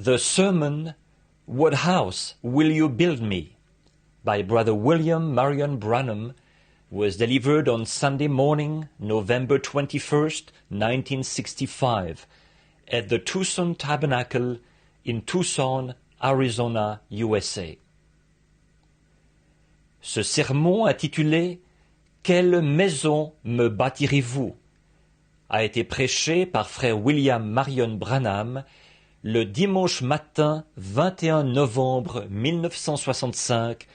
The sermon, What House Will You Build Me? By Brother William Marion Branham was delivered on Sunday morning, November 21st, 1965, at the Tucson Tabernacle in Tucson, Arizona, USA. Ce sermon intitulé « Quelle maison me bâtirez-vous » a été prêché par frère William Marion Branham le dimanche matin 21 novembre 1965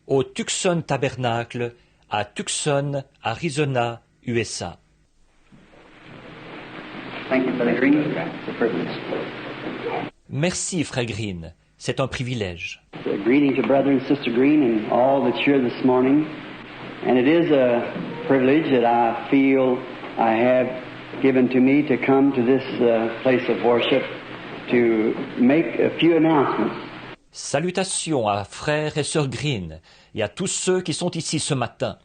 au Tucson Tabernacle à Tucson, Arizona, USA. Thank you, Brother Green. It's a privilege. Merci, frère Green. C'est un privilège. Greeting to Brother and Sister Green and all that's here this morning. And it is a privilege that I feel I have given to me to come to this place of worship to make a few announcements. Salutations à frères et sœurs Green et à tous ceux qui sont ici ce matin.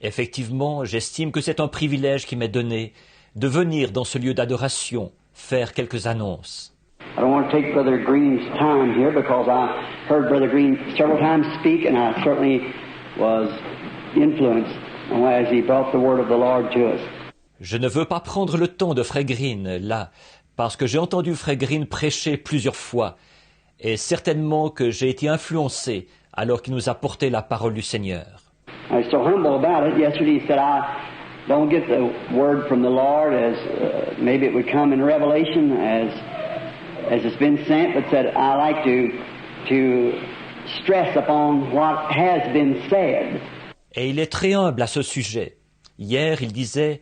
Effectivement, j'estime que c'est un privilège qui m'est donné de venir dans ce lieu d'adoration faire quelques annonces. I don't want to take Brother Green's time here because I heard Brother Green several times speak and I certainly was influenced as he brought the word of the Lord to us. Je ne veux pas prendre le temps de frère Green là, parce que j'ai entendu frère Green prêcher plusieurs fois et certainement que j'ai été influencé alors qu'il nous a porté la parole du Seigneur. I was so humble about it. Yesterday he said, I don't get the word from the Lord as maybe it would come in Revelation as it's been sent, but said, I like to stress upon what has been said. Et il est très humble à ce sujet. Hier, il disait,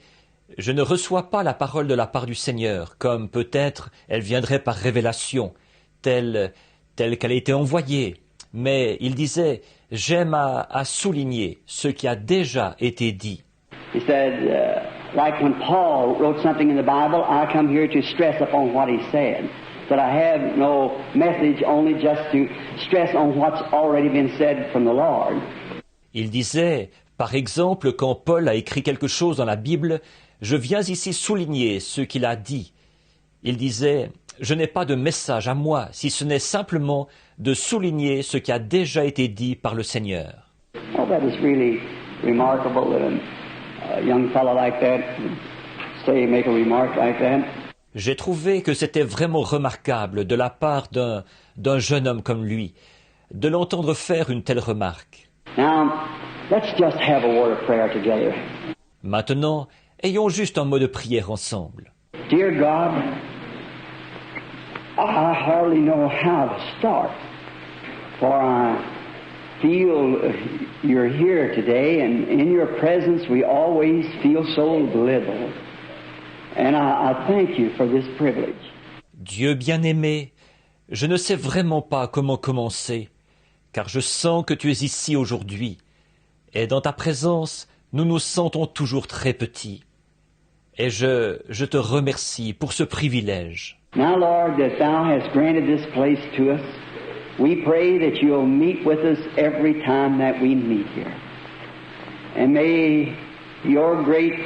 je ne reçois pas la parole de la part du Seigneur, comme peut-être elle viendrait par révélation, telle qu'elle a été envoyée. Mais il disait, j'aime à souligner ce qui a déjà été dit. He said, like when Paul wrote something in the Bible, I come here to stress upon what he said. That I have no message, only just to stress on what's already been said from the Lord. Il disait, par exemple, quand Paul a écrit quelque chose dans la Bible, je viens ici souligner ce qu'il a dit. Il disait, je n'ai pas de message à moi, si ce n'est simplement de souligner ce qui a déjà été dit par le Seigneur. Oh, that is really remarkable that a young fellow like that would say, make a remark like that. J'ai trouvé que c'était vraiment remarquable de la part d'un jeune homme comme lui, de l'entendre faire une telle remarque. Now, let's just have a word of prayer together. Maintenant, ayons juste un mot de prière ensemble. Dear God, I hardly know how to start, for I feel you're here today, and in your presence we always feel so little. And I thank you for this privilege. Dieu bien-aimé, je ne sais vraiment pas comment commencer, car je sens que tu es ici aujourd'hui, et dans ta présence, nous nous sentons toujours très petits. Et je te remercie pour ce privilège. Now, Lord, that Thou hast granted this place to us, we pray that You'll meet with us every time that we meet here. And may Your great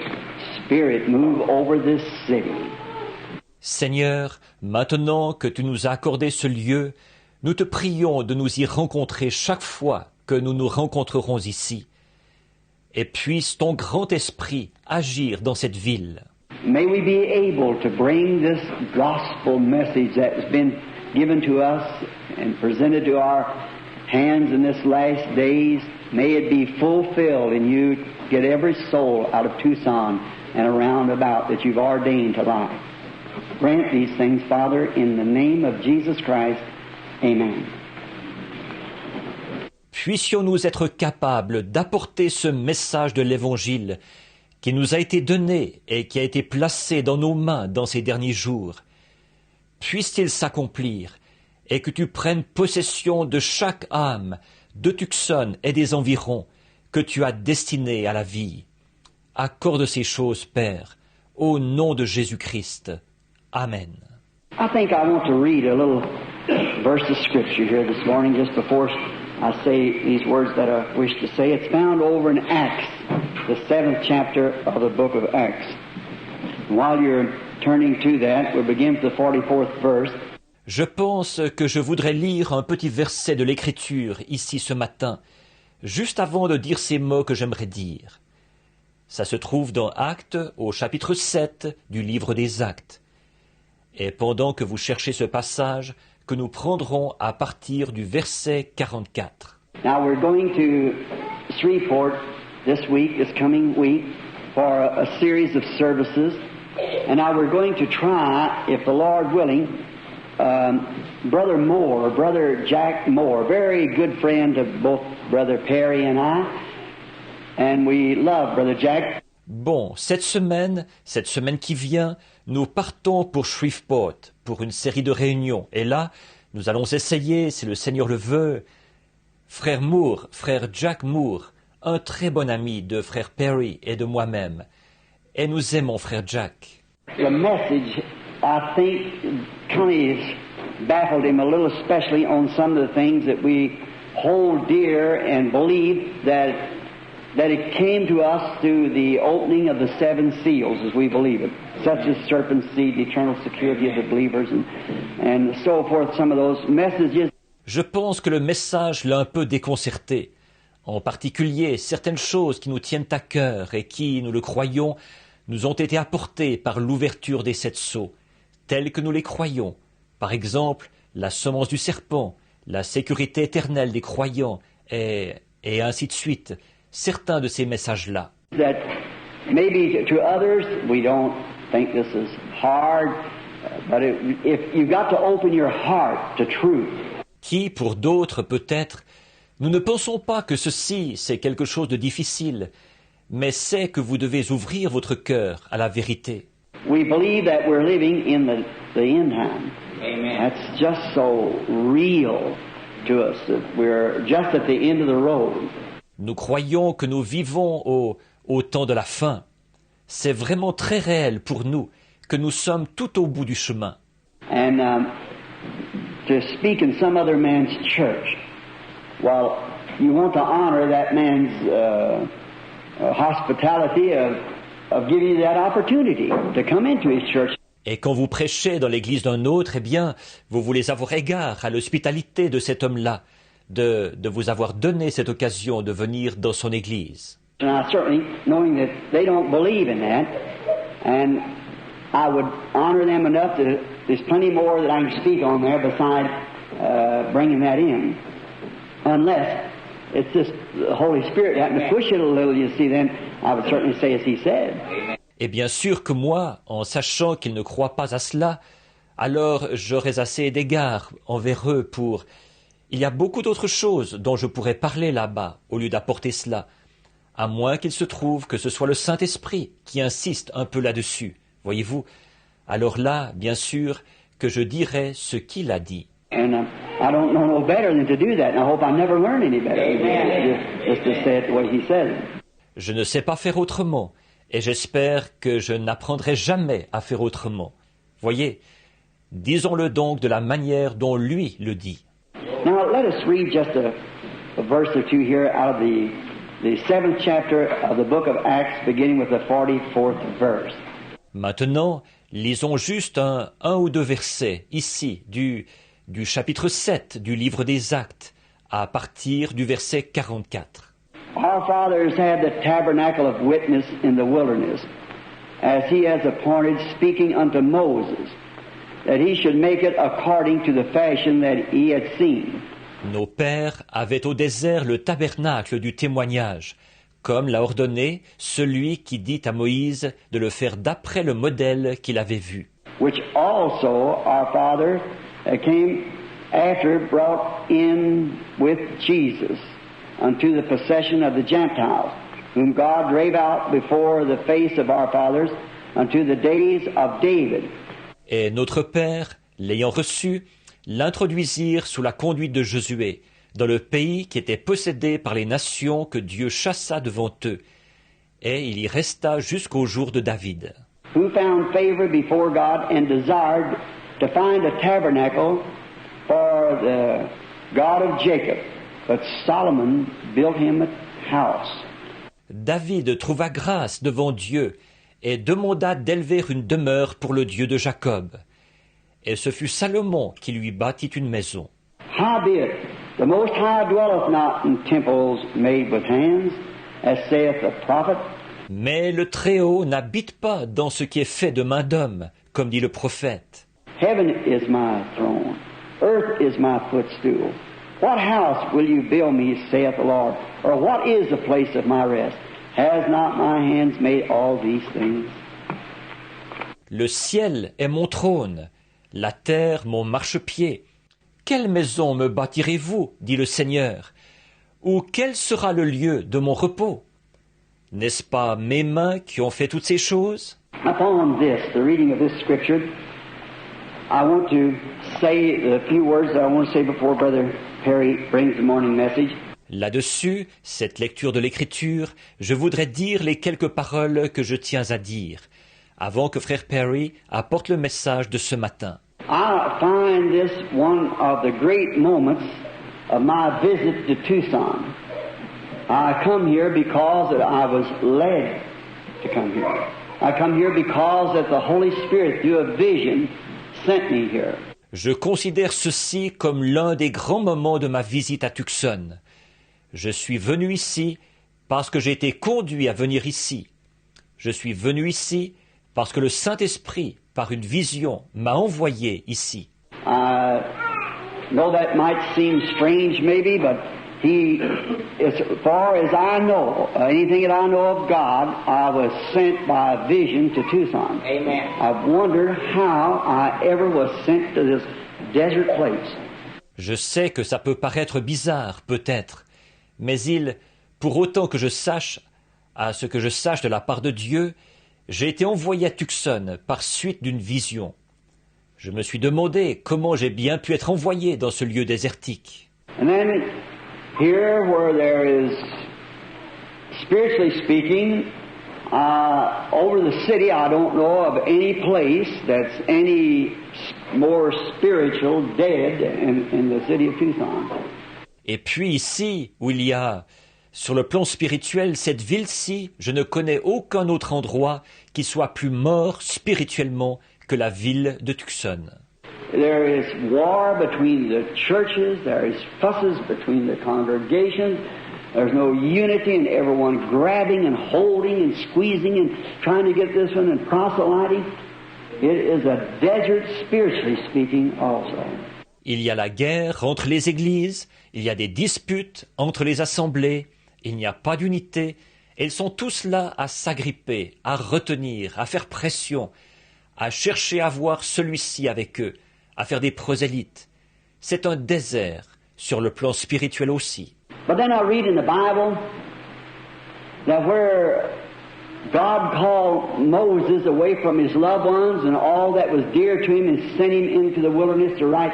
Spirit move over this city. Seigneur, maintenant que tu nous as accordé ce lieu, nous te prions de nous y rencontrer chaque fois que nous nous rencontrerons ici. Et puisse ton grand esprit agir dans cette ville. May we be able to bring this gospel message that has been given to us and presented to our hands in this last days. May it be fulfilled and you get every soul out of Tucson and around about that you've ordained to life. Grant these things, Father, in the name of Jesus Christ. Amen. Puissions-nous être capables d'apporter ce message de l'Évangile qui nous a été donné et qui a été placé dans nos mains dans ces derniers jours. Puisse-t-il s'accomplir et que tu prennes possession de chaque âme, de Tucson et des environs que tu as destiné à la vie. Accorde ces choses, Père, au nom de Jésus-Christ. Amen. I think I want to read a little verse of Scripture here this morning just before I say these words that I wish to say. It's found over in Acts, the 7th chapter of the book of Acts. And while you're turning to that, we'll begin with the 44th verse. Je pense que je voudrais lire un petit verset de l'Écriture ici ce matin, juste avant de dire ces mots que j'aimerais dire. Ça se trouve dans Actes, au chapitre 7 du livre des Actes. Et pendant que vous cherchez ce passage, que nous prendrons à partir du verset 44. Now we're going to Shreveport this coming week, for a series of services. And now we're going to try, if the Lord willing, Brother Jack Moore, very good friend of both Brother Perry and I, and we love Brother Jack. Bon, cette semaine qui vient, nous partons pour Shreveport, pour une série de réunions. Et là, nous allons essayer, si le Seigneur le veut, frère Jack Moore, un très bon ami de frère Perry et de moi-même. Et nous aimons frère Jack. The message, I think, kind of baffled him a little, especially on some of the things that we hold dear and believe that it came to us through the opening of the seven seals, as we believe it, such as serpent seed, the eternal security of the believers, and so forth. Some of those messages. Je pense que le message l'a un peu déconcerté. En particulier, certaines choses qui nous tiennent à cœur et qui, nous le croyons, nous ont été apportées par l'ouverture des 7 sceaux, telles que nous les croyons. Par exemple, la semence du serpent, la sécurité éternelle des croyants, et ainsi de suite. Certains de ces messages-là. That maybe to others, we don't think this is hard, but if you've got to open your heart to truth. Qui, pour d'autres, peut-être, nous ne pensons pas que ceci, c'est quelque chose de difficile, mais c'est que vous devez ouvrir votre cœur à la vérité. We believe that we're living in the end time. Amen. That's just so real to us that we're just at the end of the road. Nous croyons que nous vivons au temps de la fin. C'est vraiment très réel pour nous que nous sommes tout au bout du chemin. And to speak in some other man's church, well, you want to honor that man's hospitality of giving you that opportunity to come into his church. Et quand vous prêchez dans l'église d'un autre, eh bien, vous voulez avoir égard à l'hospitalité de cet homme-là, de vous avoir donné cette occasion de venir dans son église. And I certainly, knowing that they don't believe in that, and I would honor them enough that there's plenty more that I can speak on there besides bringing that in. Unless it's just the Holy Spirit having to push it a little, you see, then I would certainly say as he said. Et bien sûr que moi, en sachant qu'ils ne croient pas à cela, alors j'aurais assez d'égard envers eux pour... Il y a beaucoup d'autres choses dont je pourrais parler là-bas, au lieu d'apporter cela, à moins qu'il se trouve que ce soit le Saint-Esprit qui insiste un peu là-dessus, voyez-vous. Alors là, bien sûr, que je dirai ce qu'il a dit. And I don't know no better than to do that, and I hope I never learn any better. Just to say it the way he said it. Je ne sais pas faire autrement, et j'espère que je n'apprendrai jamais à faire autrement. Voyez, disons-le donc de la manière dont lui le dit. Now let us read just a verse or two here out of the 7th chapter of the book of Acts, beginning with the 44th verse. Maintenant, lisons juste un ou deux versets, ici, du chapitre 7 du livre des Actes, à partir du verset 44. Our fathers had the tabernacle of witness in the wilderness, as he has appointed, speaking unto Moses, that he should make it according to the fashion that he had seen. Nos pères avaient au désert le tabernacle du témoignage, comme l'a ordonné celui qui dit à Moïse de le faire d'après le modèle qu'il avait vu. Which also our father came after brought in with Jesus unto the possession of the Gentiles, whom God drave out before the face of our fathers unto the days of David. Et notre père, l'ayant reçu, l'introduisirent sous la conduite de Josué, dans le pays qui était possédé par les nations que Dieu chassa devant eux, et il y resta jusqu'au jour de David. Who found favor before God and desired to find a tabernacle for the God of Jacob, but Solomon built him a house. David trouva grâce devant Dieu et demanda d'élever une demeure pour le Dieu de Jacob. et ce fut Salomon qui lui bâtit une maison. Howbeit, the Most High dwelleth not in temples made with hands, as saith the prophet. Mais le Très-Haut n'habite pas dans ce qui est fait de main d'homme, comme dit le prophète. Heaven is my throne, earth is my footstool. What house will you build me, saith the Lord? Or what is the place of my rest? Has not my hands made all these things? Le ciel est mon trône, la terre mon marchepied. Quelle maison me bâtirez-vous, dit le Seigneur, ou quel sera le lieu de mon repos? N'est-ce pas mes mains qui ont fait toutes ces choses? Upon this, the reading of this scripture, I want to say the few words that I want to say before Brother Perry brings the morning message. Là-dessus, cette lecture de l'Écriture, je voudrais dire les quelques paroles que je tiens à dire, avant que Frère Perry apporte le message de ce matin. I find this one of the great moments of my visit to Tucson. I come here because that I was led to come here. I come here because that the Holy Spirit, through a vision, sent me here. Je considère ceci comme l'un des grands moments de ma visite à Tucson. Je suis venu ici parce que j'ai été conduit à venir ici. Je suis venu ici parce que le Saint-Esprit, par une vision, m'a envoyé ici. I know that might seem strange maybe, but he, as far as I know, anything that I know of God, I was sent by a vision to Tucson. Amen. I've wondered how I ever was sent to this desert place. Je sais que ça peut paraître bizarre, peut-être, mais pour autant que je sache, à ce que je sache de la part de Dieu, j'ai été envoyé à Tucson par suite d'une vision. Je me suis demandé comment j'ai bien pu être envoyé dans ce lieu désertique. And then here where there is, spiritually speaking, over the city I don't know of any place that's any more spiritual dead in the city of Tucson. Et puis ici, où il y a, sur le plan spirituel, cette ville-ci, je ne connais aucun autre endroit qui soit plus mort spirituellement que la ville de Tucson. There is war between the churches, there is fusses between the congregations, there's no unity and everyone grabbing and holding and squeezing and trying to get this one and proselyting. It is a desert spiritually speaking also. Il y a la guerre entre les églises, il y a des disputes entre les assemblées, il n'y a pas d'unité, et ils sont tous là à s'agripper, à retenir, à faire pression, à chercher à voir celui-ci avec eux, à faire des prosélytes. C'est un désert, sur le plan spirituel aussi. But then I read in the Bible that where God called Moses away from his loved ones and all that was dear to him and sent him into the wilderness to write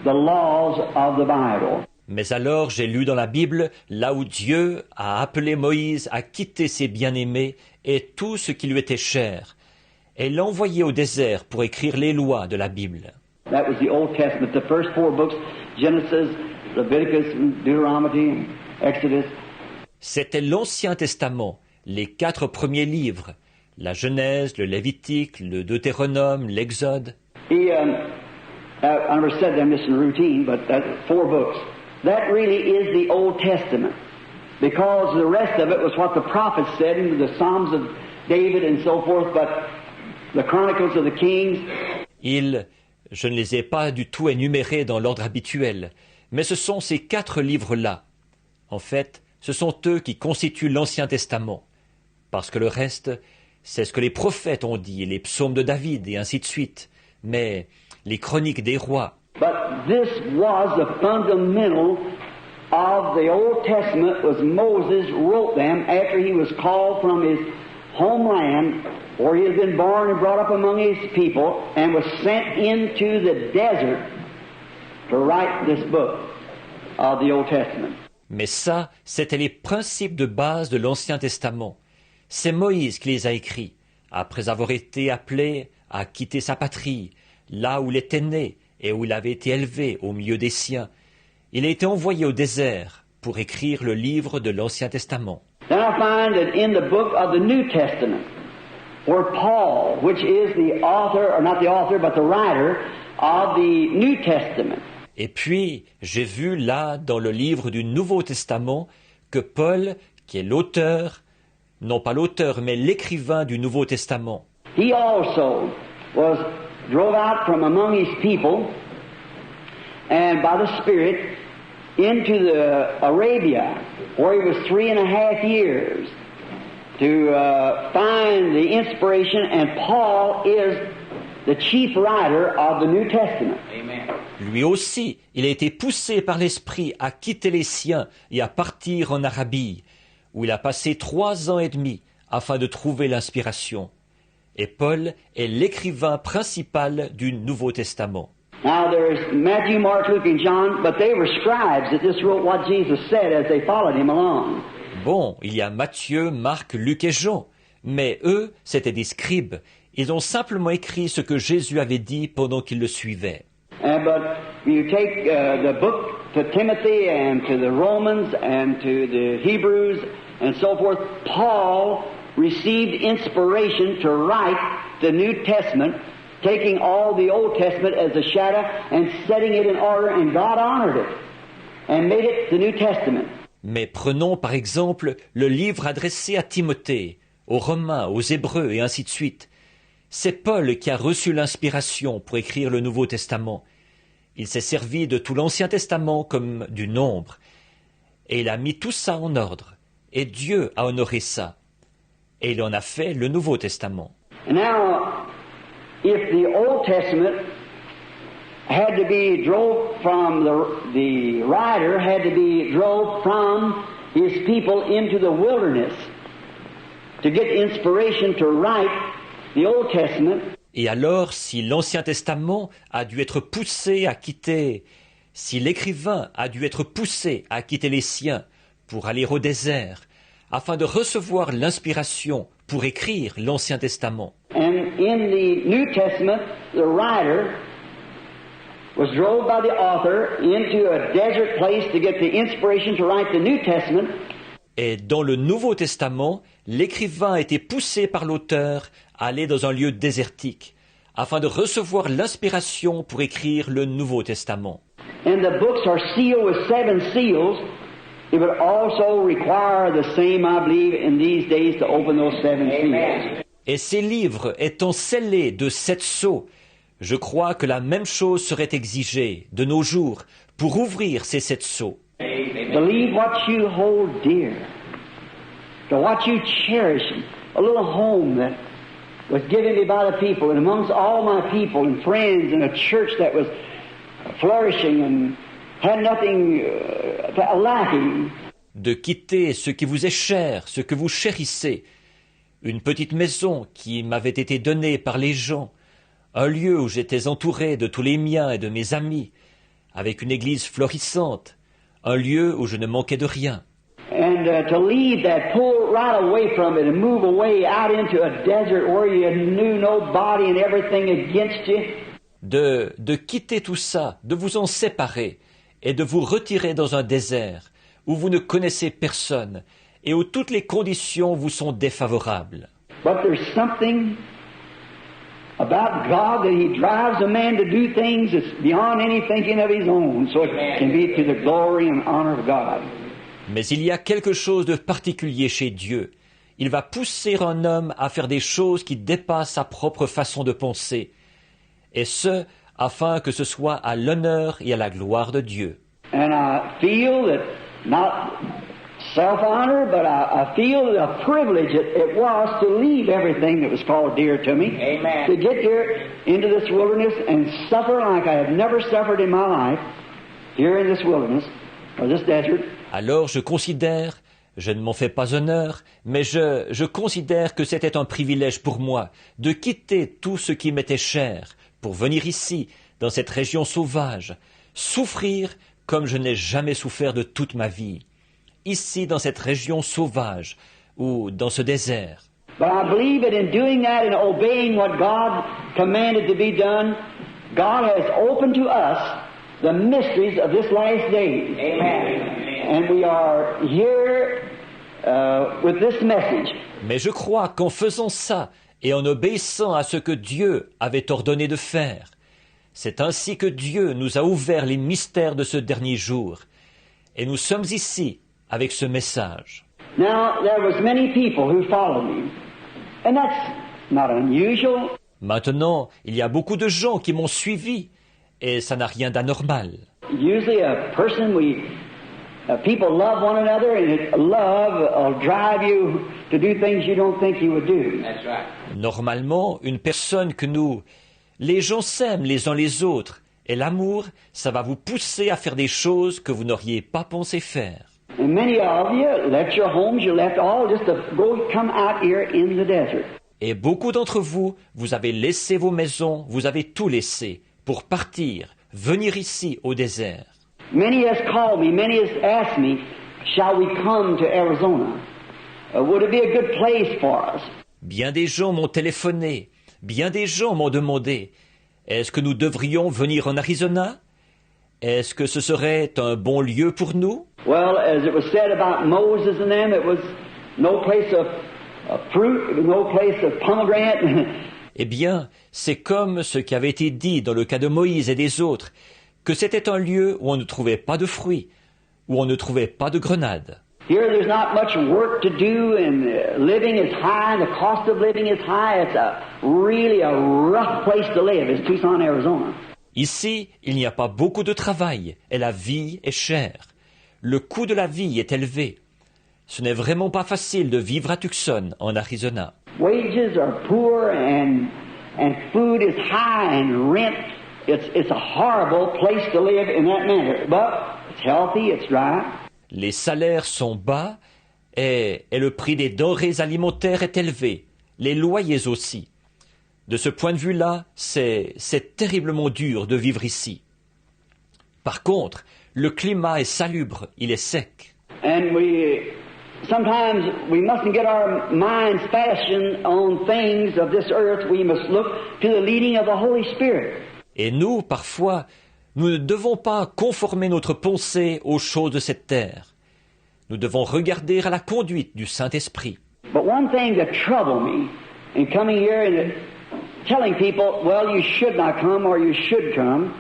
the laws of the Bible. Mais alors j'ai lu dans la Bible, là où Dieu a appelé Moïse à quitter ses bien-aimés et tout ce qui lui était cher, et l'a envoyé au désert pour écrire les lois de la Bible. That was the Old Testament, the first 4 books, Genesis, Leviticus, Deuteronomy, Exodus. C'était l'Ancien Testament, les 4 premiers livres, la Genèse, le Lévitique, le Deutéronome, l'Exode. I never said them just in routine, but that's 4 books. That really is the Old Testament, because the rest of it was what the prophets said in the Psalms of David and so forth, but the Chronicles of the Kings. Je ne les ai pas du tout énumérés dans l'ordre habituel, mais ce sont ces 4 livres-là. En fait, ce sont eux qui constituent l'Ancien Testament, parce que le reste, c'est ce que les prophètes ont dit, les psaumes de David et ainsi de suite, mais les chroniques des rois. But this was the fundamental of the Old Testament, was Moses wrote them after he was called from his homeland, where he had been born and brought up among his people, and was sent into the desert to write this book of the Old Testament. Mais ça, c'était les principes de base de l'Ancien Testament. C'est Moïse qui les a écrits, après avoir été appelé à quitter sa patrie, là où il était né et où il avait été élevé au milieu des siens. Il a été envoyé au désert pour écrire le livre de l'Ancien Testament. Then I find that in the book of the New Testament, where Paul, which is the author, or not the author, but the writer of the New Testament. Et puis, j'ai vu là, dans le livre du Nouveau Testament, que Paul, qui est l'auteur, non pas l'auteur, mais l'écrivain du Nouveau Testament, He also was drove out from among his people and by the Spirit into the Arabia, where he was 3.5 years to find the inspiration, and Paul is the chief writer of the New Testament. Amen. lui aussi, il a été poussé par l'Esprit à quitter les siens et à partir en Arabie, où il a passé 3 ans et demi afin de trouver l'inspiration. Et Paul est l'écrivain principal du Nouveau Testament. Now there's Matthew, Mark, Luke, and John, but they were scribes that just wrote what Jesus said as they followed him along. Bon, il y a Matthieu, Marc, Luc et Jean, mais eux, c'étaient des scribes. Ils ont simplement écrit ce que Jésus avait dit pendant qu'ils le suivaient. But you take the book to Timothy and to the Romans and to the Hebrews and so forth, Paul received inspiration to write the New Testament, taking all the Old Testament as a shadow and setting it in order, and God honored it and made it the New Testament. Mais prenons par exemple le livre adressé à Timothée, aux Romains, aux Hébreux et ainsi de suite. C'est Paul qui a reçu l'inspiration pour écrire le Nouveau Testament. Il s'est servi de tout l'Ancien Testament comme du nombre. Et il a mis tout ça en ordre. Et Dieu a honoré ça. Et il en a fait le Nouveau Testament. And now, if the Old Testament had to be drove from the writer had to be drove from his people into the wilderness to get inspiration to write the Old Testament. Et alors, si l'Ancien Testament a dû être poussé à quitter, si l'écrivain a dû être poussé à quitter les siens pour aller au désert, afin de recevoir l'inspiration pour écrire l'Ancien Testament. And in the New Testament, the writer was drove by the author into a desert place to get the inspiration to write the New Testament. Et dans le Nouveau Testament, l'écrivain a été poussé par l'auteur à aller dans un lieu désertique, afin de recevoir l'inspiration pour écrire le Nouveau Testament. And the books are sealed with 7 seals. It would also require the same, I believe, in these days to open those 7 seals. Et ces livres étant scellés de 7 sceaux, je crois que la même chose serait exigée de nos jours pour ouvrir ces 7 sceaux. Believe what you hold dear, to what you cherish, a little home that was given me by the people, and amongst all my people and friends, and a church that was flourishing and had nothing lacking. De quitter ce qui vous est cher, ce que vous chérissez, une petite maison qui m'avait été donnée par les gens, un lieu où j'étais entouré de tous les miens et de mes amis, avec une église florissante, un lieu où je ne manquais de rien. And to leave that, pull right away from it and move away out into a desert where you knew nobody and everything against you. De quitter tout ça, de vous en séparer et de vous retirer dans un désert où vous ne connaissez personne et où toutes les conditions vous sont défavorables. But there's something about God that He drives a man to do things that's beyond any thinking of his own, so it can be to the glory and honor of God. Mais il y a quelque chose de particulier chez Dieu. Il va pousser un homme à faire des choses qui dépassent sa propre façon de penser, et ce, afin que ce soit à l'honneur et à la gloire de Dieu. And I feel that, not self-honor, but I feel the privilege it was to leave everything that was called dear to me. Amen. To get here into this wilderness and suffer like I have never suffered in my life, here in this wilderness, or this desert. Alors je considère, je ne m'en fais pas honneur, mais je considère que c'était un privilège pour moi de quitter tout ce qui m'était cher pour venir ici, dans cette région sauvage, souffrir comme je n'ai jamais souffert de toute ma vie, ici dans cette région sauvage ou dans ce désert. But I believe that in doing that and obeying what God commanded to be done, God has opened to us the mysteries of this last day. Amen. And we are here with this message. Mais je crois qu'en faisant ça et en obéissant à ce que Dieu avait ordonné de faire, C'est ainsi que Dieu nous a ouvert les mystères de ce dernier jour. Et nous sommes ici avec ce message. Now, there was many people who followed me. And that's not unusual. Maintenant, il y a beaucoup de gens qui m'ont suivi, et ça n'a rien d'anormal. Usually people love one another, and love will drive you to do things you don't think you would do. That's right. Normalement, les gens s'aiment les uns les autres, et l'amour, ça va vous pousser à faire des choses que vous n'auriez pas pensé faire. And many of you left your homes, you left all just to come out here in the desert. Et beaucoup d'entre vous, vous avez laissé vos maisons, vous avez tout laissé pour partir, venir ici au désert. Many has called me, many has asked me, shall we come to Arizona? Would it be a good place for us? Bien des gens m'ont téléphoné, bien des gens m'ont demandé, est-ce que nous devrions venir en Arizona? Est-ce que ce serait un bon lieu pour nous? Well, as it was said about Moses and them, it was no place of fruit, no place of pomegranate. Eh bien, c'est comme ce qui avait été dit dans le cas de Moïse et des autres, que c'était un lieu où on ne trouvait pas de fruits, où on ne trouvait pas de grenades. Here there's not much work to do, and living is high, and the cost of living is high. It's really a rough place to live. It's Tucson, Arizona. Ici, il n'y a pas beaucoup de travail, et la vie est chère. Le coût de la vie est élevé. Ce n'est vraiment pas facile de vivre à Tucson, en Arizona. Wages are poor, and food is high, and rent. It's a horrible place to live in that manner. But it's healthy, it's dry. Les salaires sont bas et le prix des denrées alimentaires est élevé. Les loyers aussi. De ce point de vue-là, c'est terriblement dur de vivre ici. Par contre, le climat est salubre, il est sec. And sometimes we mustn't get our minds fastened on things of this earth. We must look to the leading of the Holy Spirit. Et nous, parfois, nous ne devons pas conformer notre pensée aux choses de cette terre. Nous devons regarder à la conduite du Saint-Esprit. But one thing that troubled me in coming here and telling people, well, you should not come or you should come,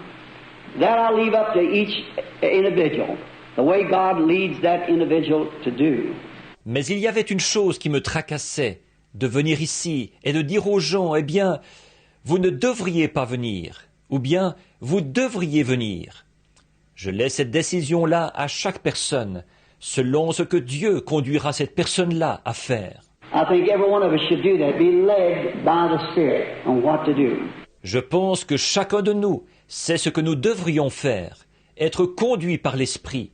that I'll leave up to each individual, the way God leads that individual to do. Mais il y avait une chose qui me tracassait, de venir ici et de dire aux gens, eh bien, vous ne devriez pas venir, ou bien vous devriez venir. Je laisse cette décision-là à chaque personne, selon ce que Dieu conduira cette personne-là à faire. I think every one of us should do that, be led by the Spirit on what to do. Je pense que chacun de nous sait ce que nous devrions faire, être conduit par l'Esprit,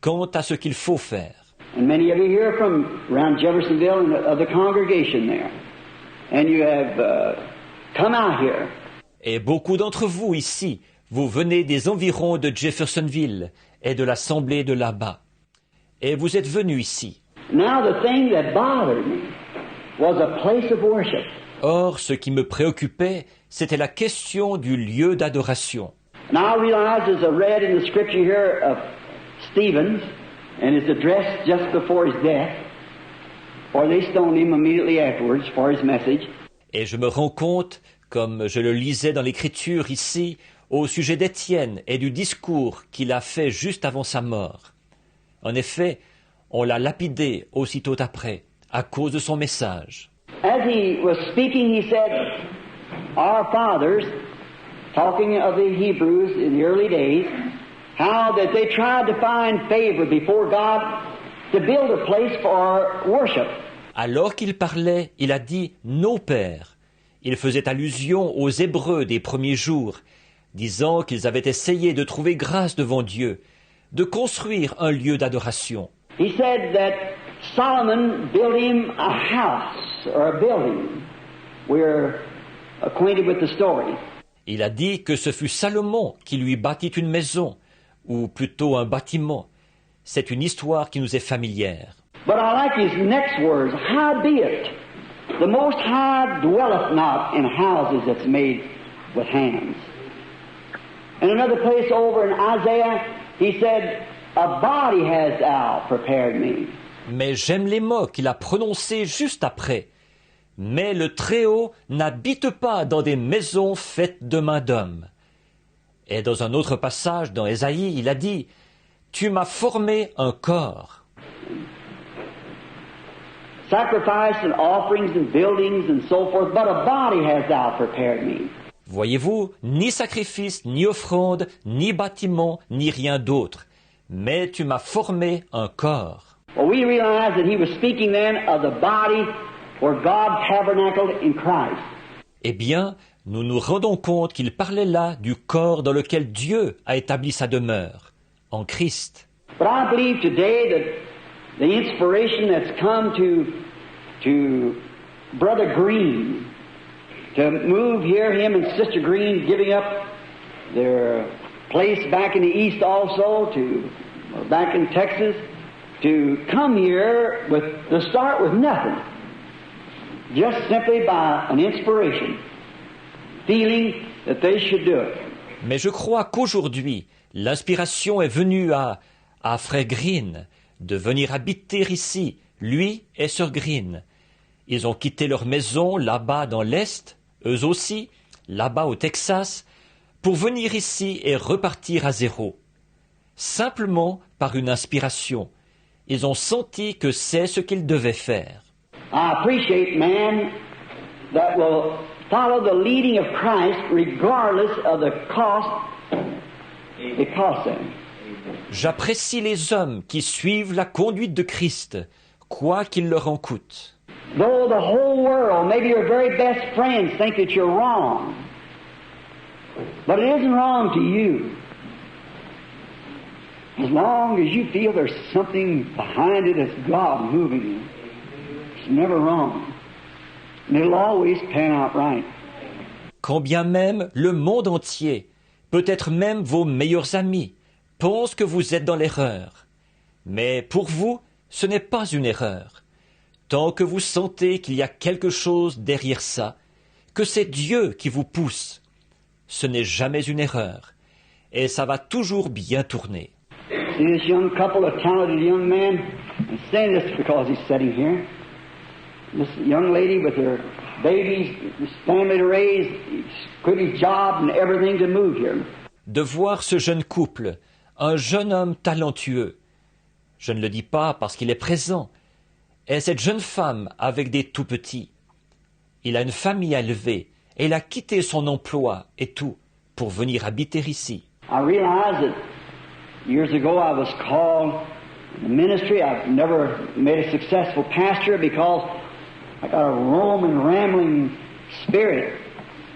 quant à ce qu'il faut faire. And many of you here from around Jeffersonville and of the congregation there, and you have come out here. Et beaucoup d'entre vous ici, vous venez des environs de Jeffersonville et de l'assemblée de là-bas. Et vous êtes venus ici. Now the thing that bothered me was a place of worship. Or, ce qui me préoccupait, c'était la question du lieu d'adoration. And I realized as I read in the scripture here of Stephen and his address just before his death, for they stoned him immediately afterwards for his message. Et je me rends compte, comme je le lisais dans l'Écriture ici, au sujet d'Étienne et du discours qu'il a fait juste avant sa mort. En effet, on l'a lapidé aussitôt après, à cause de son message. As he was speaking, he said, our fathers, talking of the Hebrews in the early days, how that they tried to find favor before God to build a place for worship. Alors qu'il parlait, il a dit « nos pères ». Il faisait allusion aux Hébreux des premiers jours, disant qu'ils avaient essayé de trouver grâce devant Dieu, de construire un lieu d'adoration. He said that Solomon built him a house or a building. We're acquainted with the story. Il a dit que ce fut Salomon qui lui bâtit une maison, ou plutôt un bâtiment. C'est une histoire qui nous est familière. But I like his next words. Howbeit, the Most High dwelleth not in houses that's made with hands. In another place over in Isaiah, he said, a body has thou prepared me. Mais j'aime les mots qu'il a prononcés juste après. Mais le Très-Haut n'habite pas dans des maisons faites de main d'homme. Et dans un autre passage dans Ésaïe, il a dit « Tu m'as formé un corps ». Sacrifice and offerings and buildings and so forth, but a body hast thou prepared me. Voyez-vous, ni sacrifice, ni offrande, ni bâtiment, ni rien d'autre. Mais tu m'as formé un corps. Well, we realize that he was speaking then of the body where God tabernacled in Christ. Eh bien, nous nous rendons compte qu'il parlait là du corps dans lequel Dieu a établi sa demeure, en Christ. But I believe today that the inspiration that's come to Brother Green to move here, him and Sister Green giving up their place back in the East also, or back in Texas, to come here to start with nothing, just simply by an inspiration, feeling that they should do it. Mais je crois qu'aujourd'hui, l'inspiration est venue à Frère Green de venir habiter ici, lui et Sœur Green. Ils ont quitté leur maison là-bas dans l'Est, eux aussi, là-bas au Texas, pour venir ici et repartir à zéro. Simplement par une inspiration. Ils ont senti que c'est ce qu'ils devaient faire. I appreciate men that will follow the leading of Christ regardless of the cost it costs them. J'apprécie les hommes qui suivent la conduite de Christ, quoi qu'il leur en coûte. Though the whole world, maybe your very best friends, think that you're wrong, but it isn't wrong to you. As long as you feel there's something behind it that's God moving you, it's never wrong. And it'll always pan out right. Quand bien même le monde entier, peut-être même vos meilleurs amis, pensent que vous êtes dans l'erreur. Mais pour vous, ce n'est pas une erreur. Tant que vous sentez qu'il y a quelque chose derrière ça, que c'est Dieu qui vous pousse, ce n'est jamais une erreur. Et ça va toujours bien tourner. See this young couple, a talented young man, I'm saying this because he's sitting here. This young lady with her babies, this family to raise, quit his job and everything to move here. De voir ce jeune couple, un jeune homme talentueux. Je ne le dis pas parce qu'il est présent. Et cette jeune femme avec des tout-petits. Il a une famille à élever et il a quitté son emploi et tout pour venir habiter ici. I realized that years ago I was called in the ministry. I've never made a successful pastor because I got a roaming, rambling spirit.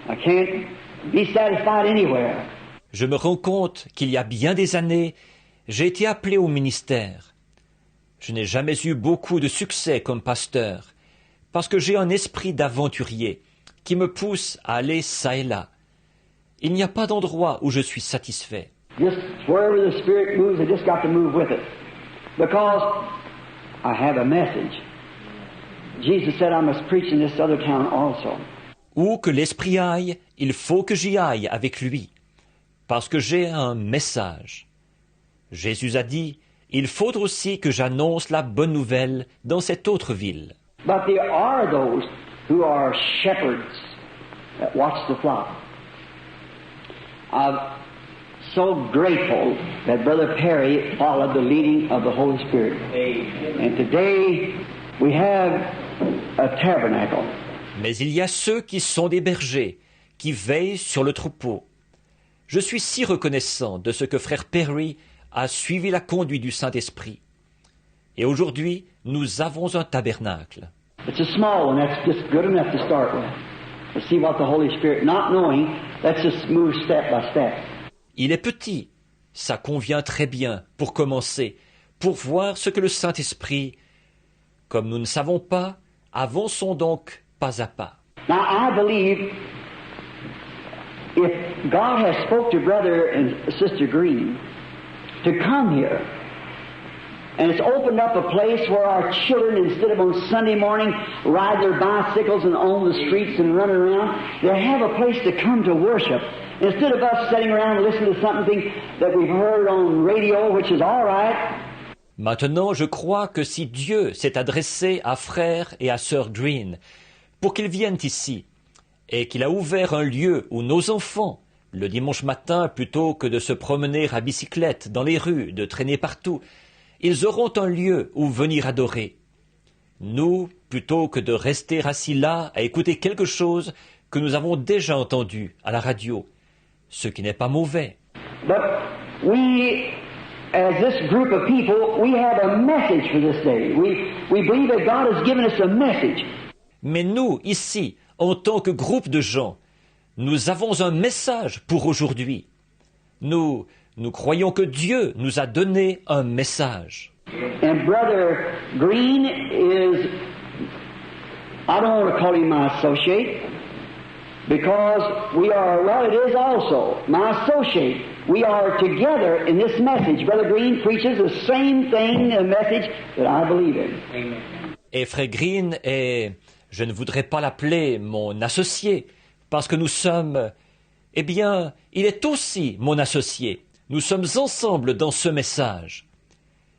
I can't be satisfied anywhere. Je me rends compte qu'il y a bien des années, j'ai été appelé au ministère. Je n'ai jamais eu beaucoup de succès comme pasteur, parce que j'ai un esprit d'aventurier qui me pousse à aller çà et là. Il n'y a pas d'endroit où je suis satisfait. Just wherever the Spirit moves, I just got to move with it. Because I have a message. Jesus said I must preach in this other town also. Où que l'esprit aille, il faut que j'y aille avec lui, parce que j'ai un message. Jésus a dit, il faut aussi que j'annonce la bonne nouvelle dans cette autre ville. But there are those who are shepherds that watch the flock. I'm so grateful that Brother Perry followed the leading of the Holy Spirit. And today we have a tabernacle. Mais il y a ceux qui sont des bergers, qui veillent sur le troupeau. Je suis si reconnaissant de ce que frère Perry a suivi la conduite du Saint-Esprit. Et aujourd'hui, nous avons un tabernacle. It's a small one, that's just good enough to start with. To see what the Holy Spirit, not knowing, let's just move step by step. Il est petit, ça convient très bien pour commencer, pour voir ce que le Saint-Esprit, comme nous ne savons pas, avançons donc pas à pas. Now I believe if God has spoke to Brother and Sister Green to come here, and it's opened up a place where our children, instead of on Sunday morning, ride their bicycles and on the streets and run around, they have a place to come to worship. Instead of us sitting around and listening to something that we've heard on radio, which is all right. Maintenant, je crois que si Dieu s'est adressé à frère et à sœur Green pour qu'ils viennent ici, et qu'il a ouvert un lieu où nos enfants le dimanche matin, plutôt que de se promener à bicyclette dans les rues, de traîner partout, ils auront un lieu où venir adorer. Nous, plutôt que de rester assis là à écouter quelque chose que nous avons déjà entendu à la radio, ce qui n'est pas mauvais. But we, as this group of people, we have a message for this day. We believe that God has given us a message. Mais nous, ici, en tant que groupe de gens, nous avons un message pour aujourd'hui. Nous croyons que Dieu nous a donné un message. And Brother Green is, I don't want to call him my associate, because we are, well, it is also my associate. We are together in this message. Brother Green preaches the same thing, a message that I believe in. Amen. Et Frère Green est, je ne voudrais pas l'appeler mon associé, parce que nous sommes, eh bien, il est aussi mon associé. Nous sommes ensemble dans ce message.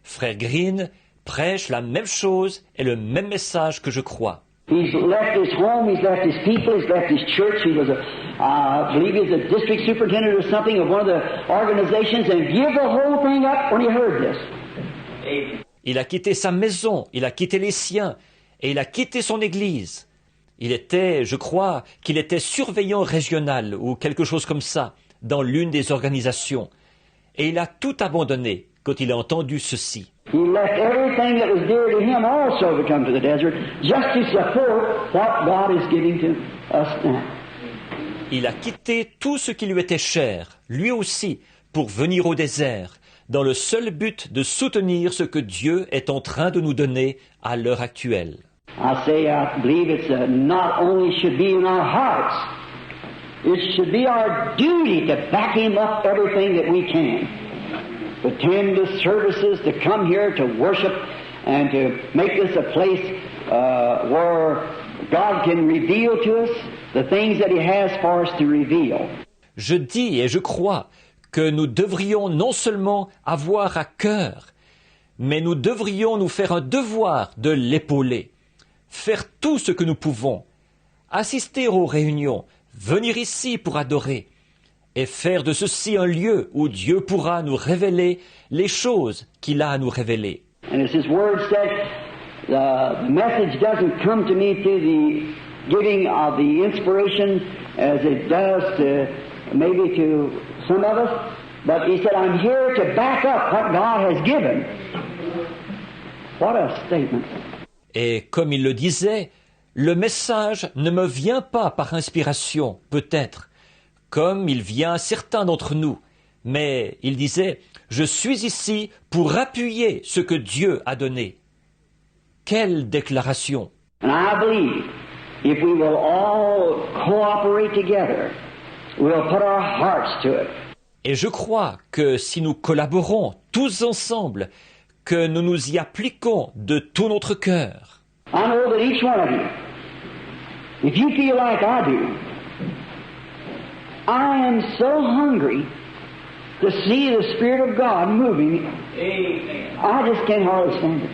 Frère Green prêche la même chose et le même message que je crois. He's left his home, he's left his people, he's left his church. He was I believe he was a district superintendent or something of one of the organizations, and give the whole thing up when he heard this. Il a quitté sa maison, il a quitté les siens, et il a quitté son église. Il était, je crois, qu'il était surveillant régional ou quelque chose comme ça, dans l'une des organisations. Et il a tout abandonné quand il a entendu ceci. He left everything that was dear to him also to come to the desert, just to support what God is giving to us now. Il a quitté tout ce qui lui était cher, lui aussi, pour venir au désert, dans le seul but de soutenir ce que Dieu est en train de nous donner à l'heure actuelle. I believe it's not only should be in our hearts, it should be our duty to back him up everything that we can. To attend the services, to come here to worship, and to make this a place where God can reveal to us the things that He has for us to reveal. Je dis et je crois que nous devrions non seulement avoir à cœur, mais nous devrions nous faire un devoir de l'épauler, faire tout ce que nous pouvons, assister aux réunions, venir ici pour adorer, et faire de ceci un lieu où Dieu pourra nous révéler les choses qu'il a à nous révéler. And as His Word said, the message doesn't come to me through the giving of the inspiration as it does to maybe to some of us, but He said, I'm here to back up what God has given. What a statement. Et comme il le disait, le message ne me vient pas par inspiration, peut-être, comme il vient à certains d'entre nous, mais il disait, je suis ici pour appuyer ce que Dieu a donné. Quelle déclaration! And I believe if we will all cooperate together, we'll put our hearts to it. Et je crois que si nous collaborons tous ensemble, que nous nous y appliquons de tout notre cœur. I know that each one of you, if you feel like I do, I am so hungry to see the Spirit of God moving. Amen. I just can't hardly stand it.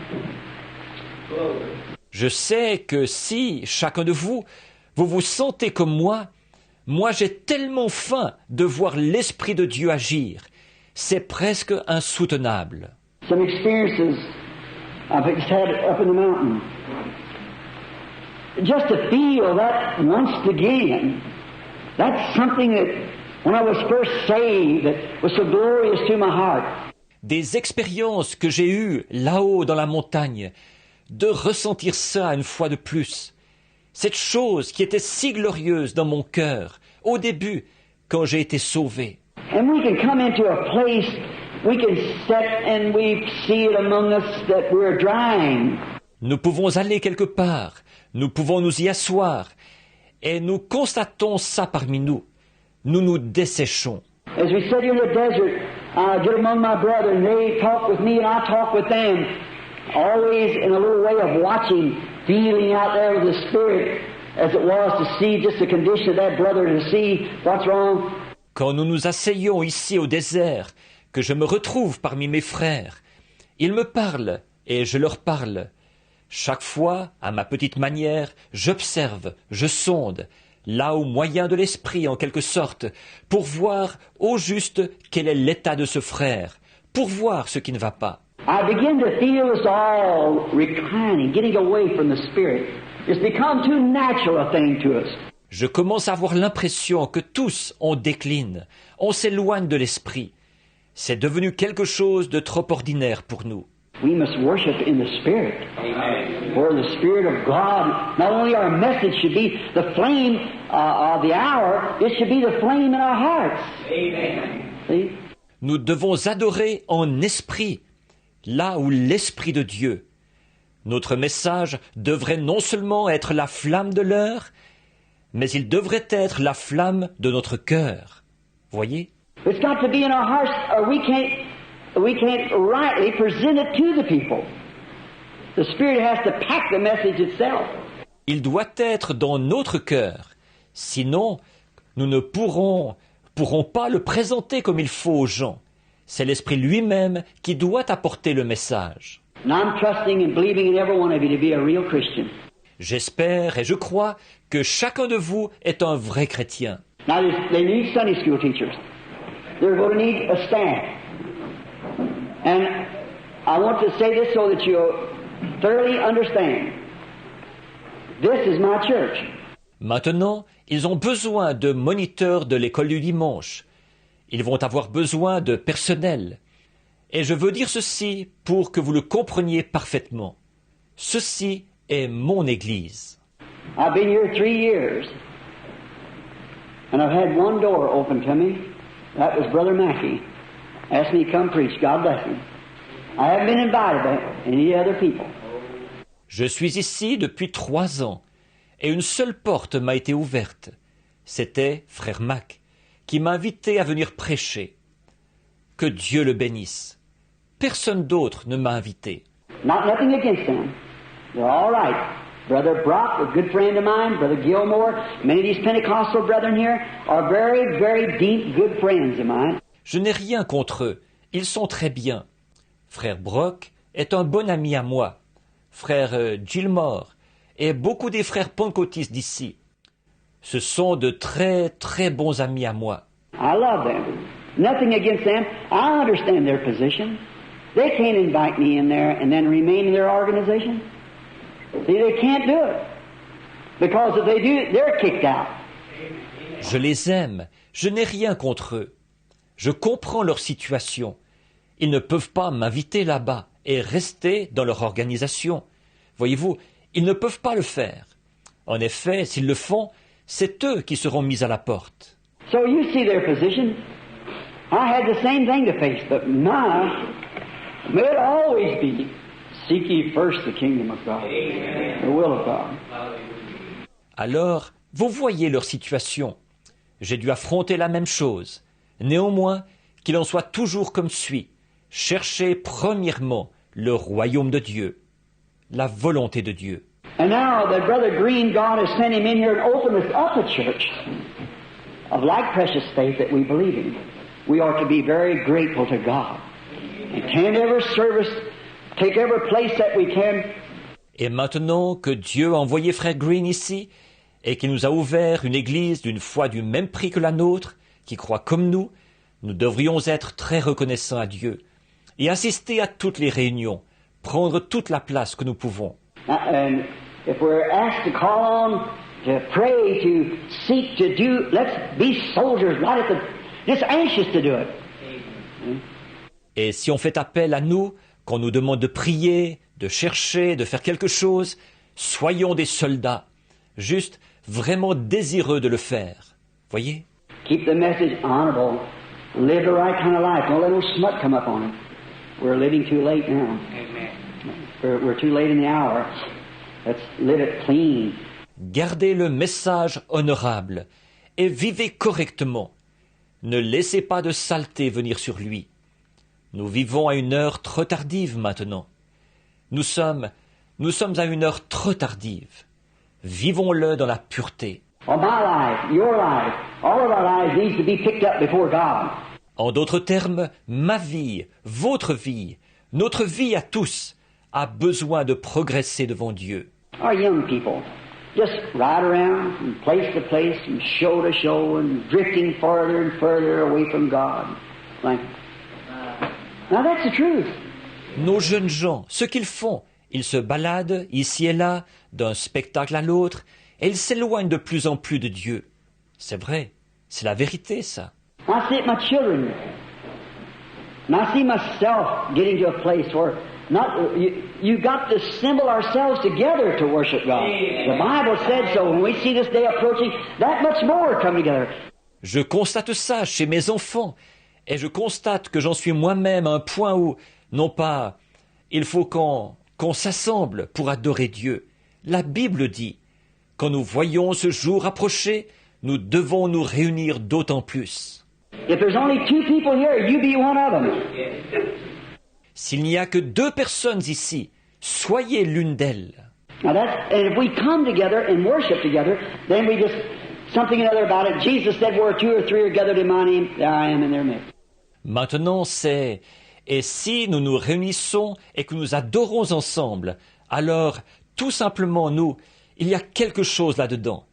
Je sais que si, chacun de vous, vous vous sentez comme moi j'ai tellement faim de voir l'Esprit de Dieu agir. C'est presque insoutenable. Some experiences I've had up in the mountain. Just to feel that once again, that's something that, when I was first saved, that was so glorious to my heart. Des expériences que j'ai eues là-haut dans la montagne, de ressentir ça une fois de plus. Cette chose qui était si glorieuse dans mon cœur, au début, quand j'ai été sauvé. And we can come into a place, we can sit and we see it among us that we're drying. Nous pouvons aller quelque part, nous pouvons nous y asseoir, et nous constatons ça parmi nous. Nous nous desséchons. As we sit here in the desert, I get among my brethren, and they talk with me and I talk with them. Always in a little way of watching, feeling out there with the Spirit, as it was to see just the condition of that brother, to see what's wrong. Quand nous nous asseyons ici au désert, que je me retrouve parmi mes frères, ils me parlent et je leur parle. Chaque fois, à ma petite manière, j'observe, je sonde là au moyen de l'Esprit en quelque sorte, pour voir au juste quel est l'état de ce frère, pour voir ce qui ne va pas. I begin to feel us all reclining, getting away from the Spirit. It's become too natural a thing to us. Je commence à avoir l'impression que tous, on décline, on s'éloigne de l'Esprit. C'est devenu quelque chose de trop ordinaire pour nous. We must worship in the Spirit. Amen. For the Spirit of God, not only our message should be the flame of the hour, it should be the flame in our hearts. Amen. See? Nous devons adorer en esprit, là où l'Esprit de Dieu. Notre message devrait non seulement être la flamme de l'heure, mais il devrait être la flamme de notre cœur. Voyez? It's got to be in our hearts, or we can't rightly present it to the people. The Spirit has to pack the message itself. Il doit être dans notre cœur. Sinon, nous ne pourrons pas le présenter comme il faut aux gens. C'est l'Esprit lui-même qui doit apporter le message. And I'm trusting and believing in every one of you to be a real Christian. J'espère et je crois que chacun de vous est un vrai chrétien. Now, they need Sunday school teachers. They're going to need a staff. And I want to say this so that you'll thoroughly understand. This is my church. Maintenant, ils ont besoin de moniteurs de l'école du dimanche. Ils vont avoir besoin de personnel. Et je veux dire ceci pour que vous le compreniez parfaitement. Ceci est mon Église. I've been here 3 years. And I've had one door open to me. That was Brother Mackey. Asked me to come preach. God bless him. I haven't been invited by any other people. Je suis ici depuis 3 ans. Et une seule porte m'a été ouverte. C'était Frère Mac, qui m'a invité à venir prêcher. Que Dieu le bénisse. Personne d'autre ne m'a invité. Nothing against them. They're all right. Brother Brock, a good friend of mine, Brother Gilmore, many of these Pentecostal brethren here are very, very deep, good friends of mine. Je n'ai rien contre eux. Ils sont très bien. Frère Brock est un bon ami à moi. Frère Gilmore et beaucoup des frères pentecôtistes d'ici. Ce sont de très, très bons amis à moi. I love them. Nothing against them. I understand their position. They can't invite me in there and then remain in their organization. See, they can't do it. Because if they do, they're kicked out. Je les aime. Je n'ai rien contre eux. Je comprends leur situation. Ils ne peuvent pas m'inviter là-bas et rester dans leur organisation. Voyez-vous, ils ne peuvent pas le faire. En effet, s'ils le font, c'est eux qui seront mis à la porte. So you see their position. I had the same thing to face, but may it always be, seek ye first the kingdom of God, the will of God. Alors, vous voyez leur situation. J'ai dû affronter la même chose. Néanmoins, qu'il en soit toujours comme suit. Cherchez premièrement le royaume de Dieu, la volonté de Dieu. And now that Brother Green, God has sent him in here and opened us up a church of like precious faith that we believe in. We are to be very grateful to God and attend every service, take every place that we can. Et maintenant que Dieu a envoyé Frère Green ici et qu'il nous a ouvert une église d'une foi du même prix que la nôtre, qui croit comme nous devrions être très reconnaissants à Dieu et assister à toutes les réunions, prendre toute la place que nous pouvons. And if we're asked to call on, to pray, to seek, to do, let's be soldiers right at the, just anxious to do it. Et si on fait appel à nous, qu'on nous demande de prier, de chercher, de faire quelque chose, soyons des soldats, juste vraiment désireux de le faire. Voyez? Keep the message honorable. Live the right kind of life. Don't let no smut come up on it. We're living too late now. We're too late in the hour. Let's live it clean. Gardez le message honorable et vivez correctement. Ne laissez pas de saleté venir sur lui. Nous vivons à une heure trop tardive maintenant. Nous sommes à une heure trop tardive. Vivons-le dans la pureté. Well, my life, your life, all of our lives needs to be picked up before God. En d'autres termes, ma vie, votre vie, notre vie à tous a besoin de progresser devant Dieu. Our young people, just ride around from place to place, from show to show, and drifting further and further away from God. Like, now that's the truth. Nos jeunes gens, ce qu'ils font, ils se baladent ici et là, d'un spectacle à l'autre, et ils s'éloignent de plus en plus de Dieu. C'est vrai, c'est la vérité, ça. I see it my children. And I see myself getting to a place where you got to assemble ourselves together to worship God. The Bible said so. When we see this day approaching, that much more come together. Je constate ça chez mes enfants, et je constate que j'en suis moi-même à un point où, non pas, il faut qu'on s'assemble pour adorer Dieu. La Bible dit, quand nous voyons ce jour approcher, nous devons nous réunir d'autant plus. If there's only 2 people here, you be one of them. S'il n'y a que 2 personnes ici, soyez l'une d'elles. Now and if we come together and worship together, then we just something or other about it. Jesus said, "Where 2 or 3 are gathered in my name, there I am in their midst." Maintenant, c'est « Et si nous nous réunissons et que nous adorons ensemble, alors, tout simplement, il y a quelque chose là-dedans. »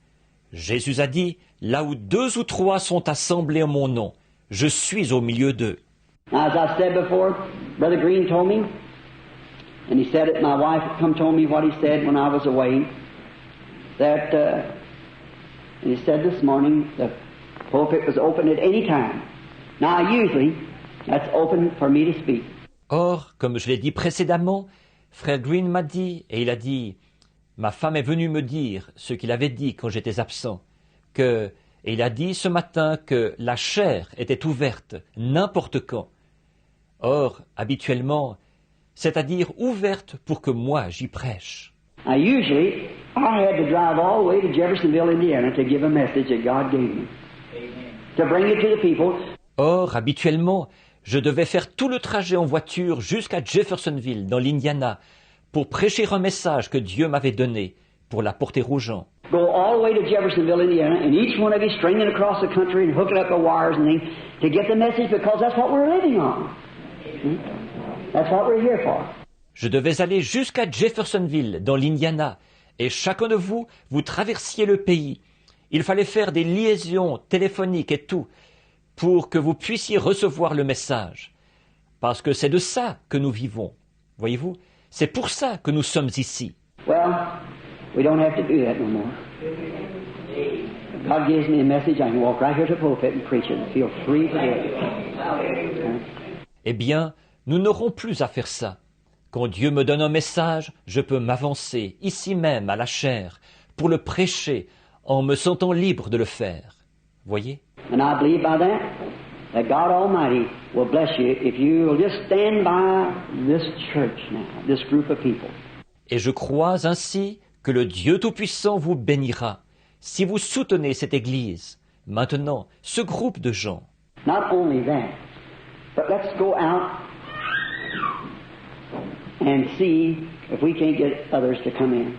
Jésus a dit « Là où 2 ou 3 sont assemblés en mon nom, je suis au milieu d'eux. » Now, as I said before, Brother Green told me, and he said it, my wife told me what he said when I was away, that, and he said this morning, the pulpit was open at any time. Now, usually, that's open for me to speak. Or, comme je l'ai dit précédemment, Frère Green m'a dit, et il a dit, ma femme est venue me dire ce qu'il avait dit quand j'étais absent, et il a dit ce matin que la chaire était ouverte n'importe quand. Or, habituellement, c'est-à-dire ouverte pour que moi j'y prêche. Now, usually, I had to drive all the way to Jeffersonville, Indiana, to give a message that God gave me, to bring it to the people. Or, habituellement, je devais faire tout le trajet en voiture jusqu'à Jeffersonville, dans l'Indiana, pour prêcher un message que Dieu m'avait donné, pour l'apporter aux gens. Go all the way to Jeffersonville, Indiana, and each one of you stringing across the country and hooking up the wires and things to get the message, because that's what we're living on. That's what we're here for. Je devais aller jusqu'à Jeffersonville, dans l'Indiana, et chacun de vous, vous traversiez le pays. Il fallait faire des liaisons téléphoniques et tout, pour que vous puissiez recevoir le message. Parce que c'est de ça que nous vivons. Voyez-vous, c'est pour ça que nous sommes ici. Well, we don't have to do that no more. God gives me a message, I can walk right here to the pulpit and preach it and feel free to do it. Eh bien, nous n'aurons plus à faire ça. Quand Dieu me donne un message, je peux m'avancer, ici même, à la chaire, pour le prêcher, en me sentant libre de le faire. Voyez? And I believe by that God Almighty will bless you if you will just stand by this church now, this group of people. Et je crois ainsi que le Dieu Tout-Puissant vous bénira si vous soutenez cette Église, maintenant, ce groupe de gens. Not only that, but let's go out and see if we can't get others to come in.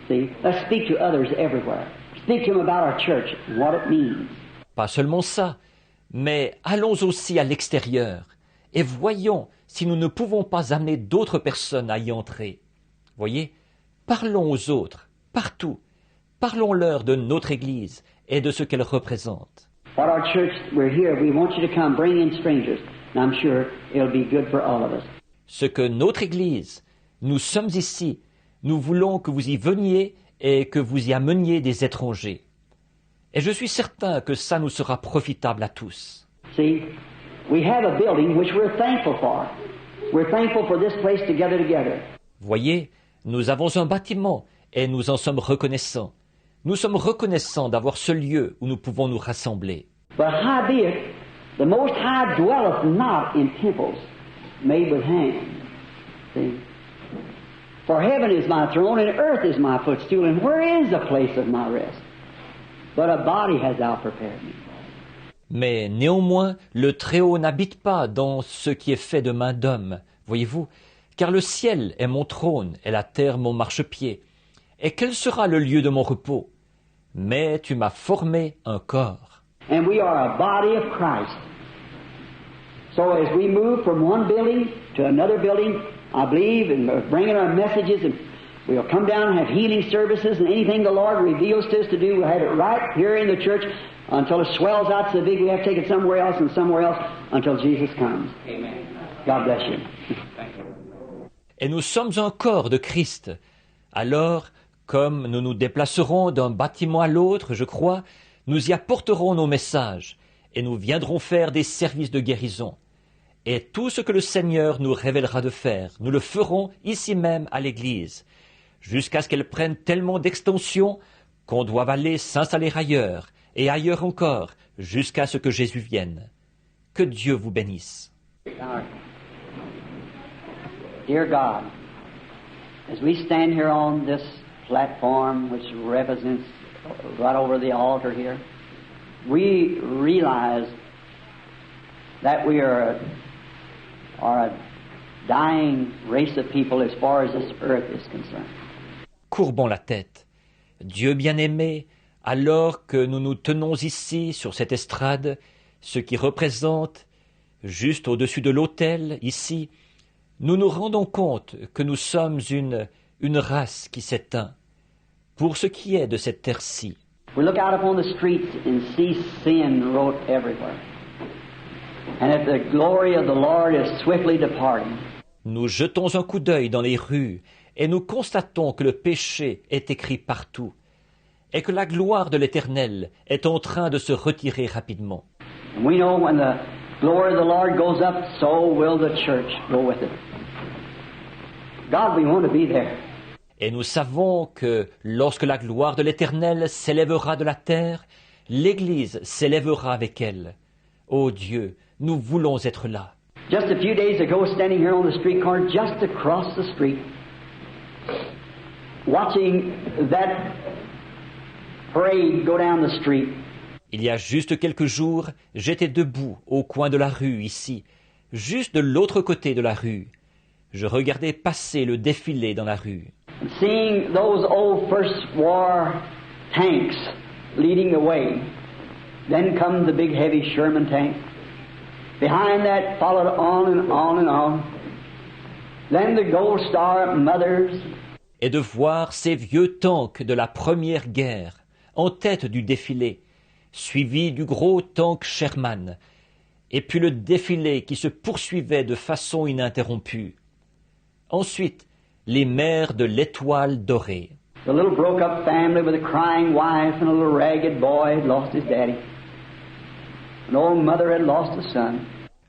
See, let's speak to others everywhere. Speak to them about our church and what it means. Pas seulement ça, mais allons aussi à l'extérieur et voyons si nous ne pouvons pas amener d'autres personnes à y entrer. Voyez, parlons aux autres, partout. Parlons-leur de notre Église et de ce qu'elle représente. What our church, we're here, we want you to come, bring in strangers, and I'm sure it'll be good for all of us. Ce que notre Église, nous sommes ici, nous voulons que vous y veniez et que vous y ameniez des étrangers. Et je suis certain que ça nous sera profitable à tous. See, we have a building which we're thankful for. We're thankful for this place to gather together. Voyez, nous avons un bâtiment et nous en sommes reconnaissants. Nous sommes reconnaissants d'avoir ce lieu où nous pouvons nous rassembler. But howbeit, the Most High dwelleth not in temples made with hands. See? For heaven is my throne and earth is my footstool, and where is the place of my rest? But a body has thou prepared me. Mais néanmoins, le Très-Haut n'habite pas dans ce qui est fait de main d'homme, voyez-vous, car le ciel est mon trône et la terre mon marchepied. Et quel sera le lieu de mon repos? Mais tu m'as formé un corps. And we are a body of Christ. So as we move from one building to another building, I believe in bringing our messages and We'll come down and have healing services, and anything the Lord reveals to us to do, we'll have it right here in the church until it swells out so big we have to take it somewhere else and somewhere else until Jesus comes. Amen. God bless you. Et nous sommes un corps de Christ. Alors, comme nous nous déplacerons d'un bâtiment à l'autre, je crois, nous y apporterons nos messages et nous viendrons faire des services de guérison. Et tout ce que le Seigneur nous révélera de faire, nous le ferons ici même à l'Église, jusqu'à ce qu'elle prenne tellement d'extension qu'on doive aller s'installer ailleurs, et ailleurs encore, jusqu'à ce que Jésus vienne. Que Dieu vous bénisse. Dear God, as we stand here on this platform which represents right over the altar here, we realize that we are a dying race of people as far as this earth is concerned. Courbons la tête. Dieu bien-aimé, alors que nous nous tenons ici sur cette estrade, ce qui représente, juste au-dessus de l'autel, ici, nous nous rendons compte que nous sommes une race qui s'éteint. Pour ce qui est de cette terre-ci, We look out upon the streets and see sin wrought everywhere. And that the glory of the Lord is swiftly departing. nous jetons un coup d'œil dans les rues et nous constatons que le péché est écrit partout et que la gloire de l'Éternel est en train de se retirer rapidement. And we know when the glory of the Lord goes up, so will the church go with it. God, we want to be there. Et nous savons que lorsque la gloire de l'Éternel s'élèvera de la terre, l'Église s'élèvera avec elle. Ô Dieu, nous voulons être là. Just a few days ago, standing here on the street corner, just across the street, watching that parade go down the street. Il y a juste quelques jours, j'étais debout au coin de la rue ici, juste de l'autre côté de la rue. Je regardais passer le défilé dans la rue. Seeing those old First War tanks leading the way. Then come the big heavy Sherman tank. Behind that followed on and on and on. Then the Gold Star Mothers. Et de voir ces vieux tanks de la Première Guerre en tête du défilé, suivi du gros tank Sherman, et puis le défilé qui se poursuivait de façon ininterrompue. Ensuite, les mères de l'Étoile dorée. The little broke-up family with a crying wife and a little ragged boy had lost his daddy. An old mother had lost a son.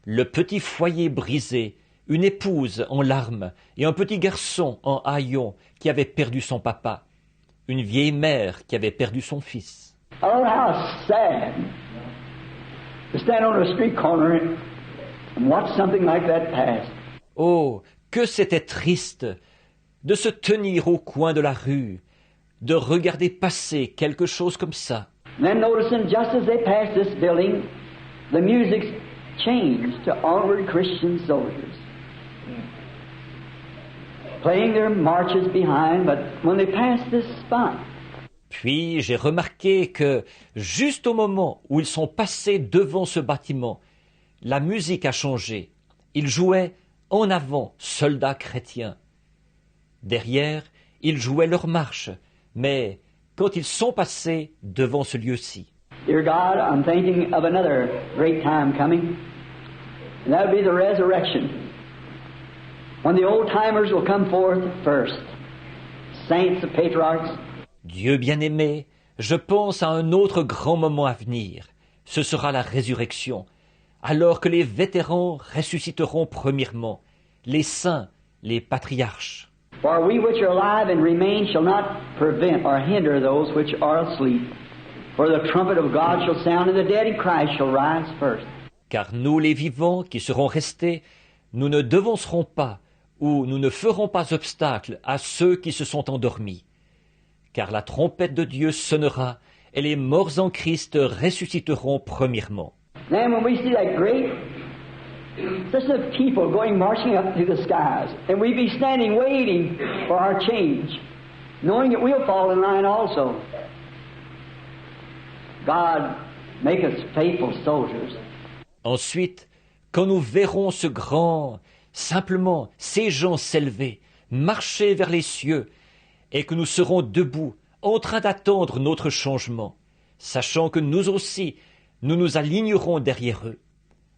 Le petit foyer brisé, une épouse en larmes et un petit garçon en haillons qui avait perdu son papa, une vieille mère qui avait perdu son fils. Oh, how sad to stand on a street corner and watch something like that pass. Oh, que c'était triste de se tenir au coin de la rue, de regarder passer quelque chose comme ça. Then noticing just as they passed this building, the music changed to onward Christian soldiers. Playing their marches behind, but when they passed this spot, Puis j'ai remarqué que, juste au moment où ils sont passés devant ce bâtiment, la musique a changé. Ils jouaient en avant, soldats chrétiens. Derrière, ils jouaient leur marche, mais quand ils sont passés devant ce lieu-ci. Dear God, I'm thinking of another great time coming, and that would be the resurrection, when the old-timers will come forth first, saints, the patriarchs. Dieu bien-aimé, je pense à un autre grand moment à venir. Ce sera la résurrection, alors que les vétérans ressusciteront premièrement, les saints, les patriarches. For we which are alive and remain shall not prevent or hinder those which are asleep. For the trumpet of God shall sound, and the dead in Christ shall rise first. Car nous, les vivants, qui serons restés, nous ne devancerons pas, ou nous ne ferons pas obstacle à ceux qui se sont endormis. Car la trompette de Dieu sonnera, et les morts en Christ ressusciteront premièrement. Then when we see that great such a people going marching up through the skies, and we be standing waiting for our change, knowing that we'll fall in line also. God, make us faithful soldiers. Ensuite, quand nous verrons ce grand, simplement, ces gens s'élever, marcher vers les cieux, et que nous serons debout, en train d'attendre notre changement, sachant que nous aussi, nous nous alignerons derrière eux.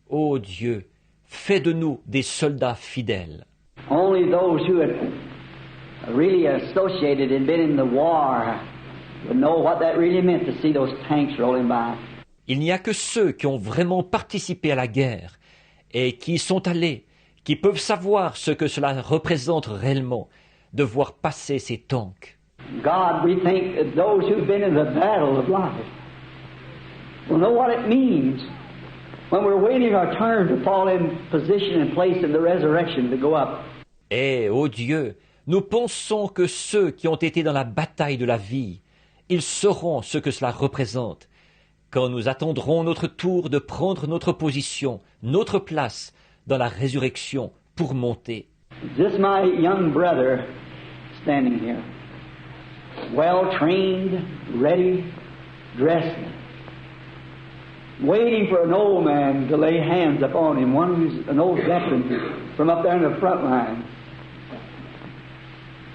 Ô Dieu, fais de nous des soldats fidèles. Only those who had really associated and been in the war would know what that really meant to see those tanks rolling by. Il n'y a que ceux qui ont vraiment participé à la guerre et qui y sont allés, qui peuvent savoir ce que cela représente réellement, de voir passer ces tanks. God, we think that those who've been in the battle of life will know what it means when we're waiting our turn to fall in position and place in the resurrection to go up. Et, ô Dieu, nous pensons que ceux qui ont été dans la bataille de la vie, ils sauront ce que cela représente, quand nous attendrons notre tour de prendre notre position, notre place dans la résurrection pour monter. This my young brother standing here, well trained, ready, dressed, waiting for an old man to lay hands upon him, one who's an old veteran from up there in the front line,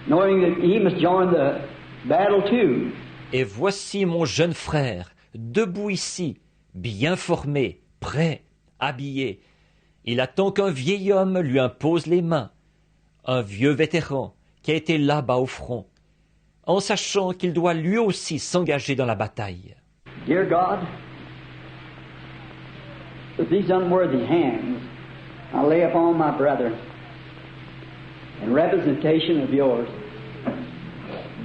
knowing that he must join the battle too. Et voici mon jeune frère, debout ici, bien formé, prêt, habillé. Il attend qu'un vieil homme lui impose les mains, un vieux vétéran qui a été là-bas au front, en sachant qu'il doit lui aussi s'engager dans la bataille. Dear God, with these unworthy hands, I lay upon my brother in representation of yours.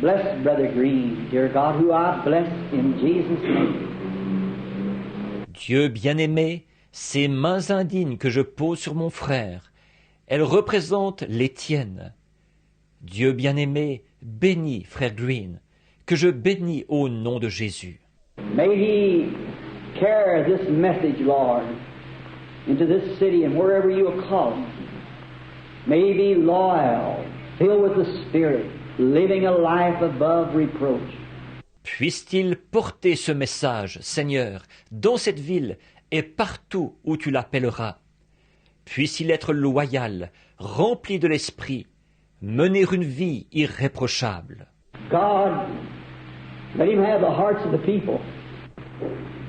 Bless Brother Green, dear God, who I bless in Jesus' name. Dieu bien-aimé, ces mains indignes que je pose sur mon frère, elles représentent les tiennes. Dieu bien-aimé, bénis frère Green, que je bénis au nom de Jésus. May he carry this message, Lord, into this city and wherever you will call him. May he be loyal, filled with the Spirit, living a life above reproach. Puisse-t-il porter ce message, Seigneur, dans cette ville et partout où tu l'appelleras. Puisse-t-il être loyal, rempli de l'esprit, mener une vie irréprochable. God, let him have the hearts of the people,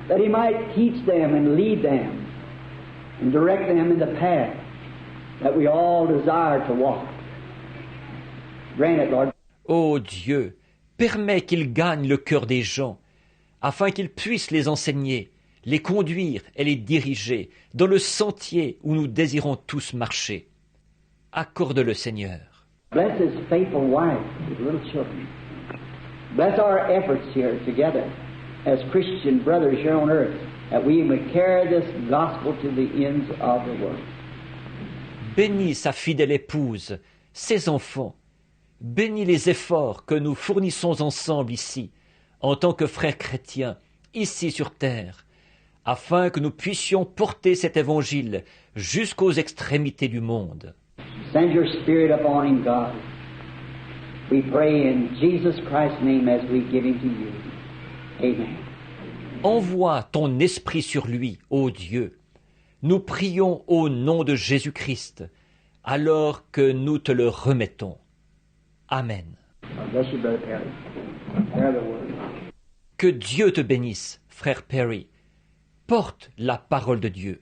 that he might teach them and lead them and direct them in the path that we all desire to walk. Grant it, Lord. Ô Dieu, permets qu'il gagne le cœur des gens, afin qu'ils puissent les enseigner, les conduire et les diriger dans le sentier où nous désirons tous marcher. Accorde-le, Seigneur. Bless his faithful wife, his little children. Bless our efforts here together as Christian brothers here on earth, that we may carry this gospel to the ends of the world. Bénis sa fidèle épouse, ses enfants. Bénis les efforts que nous fournissons ensemble ici, en tant que frères chrétiens, ici sur terre, afin que nous puissions porter cet évangile jusqu'aux extrémités du monde. Send your Spirit upon him, God. We pray in Jesus Christ's name as we give him to you. Amen. Envoie ton esprit sur lui, ô Dieu. Nous prions au nom de Jésus-Christ, alors que nous te le remettons. Amen. God bless you, Brother Perry. Bear the word. Que Dieu te bénisse, frère Perry. Porte la parole de Dieu.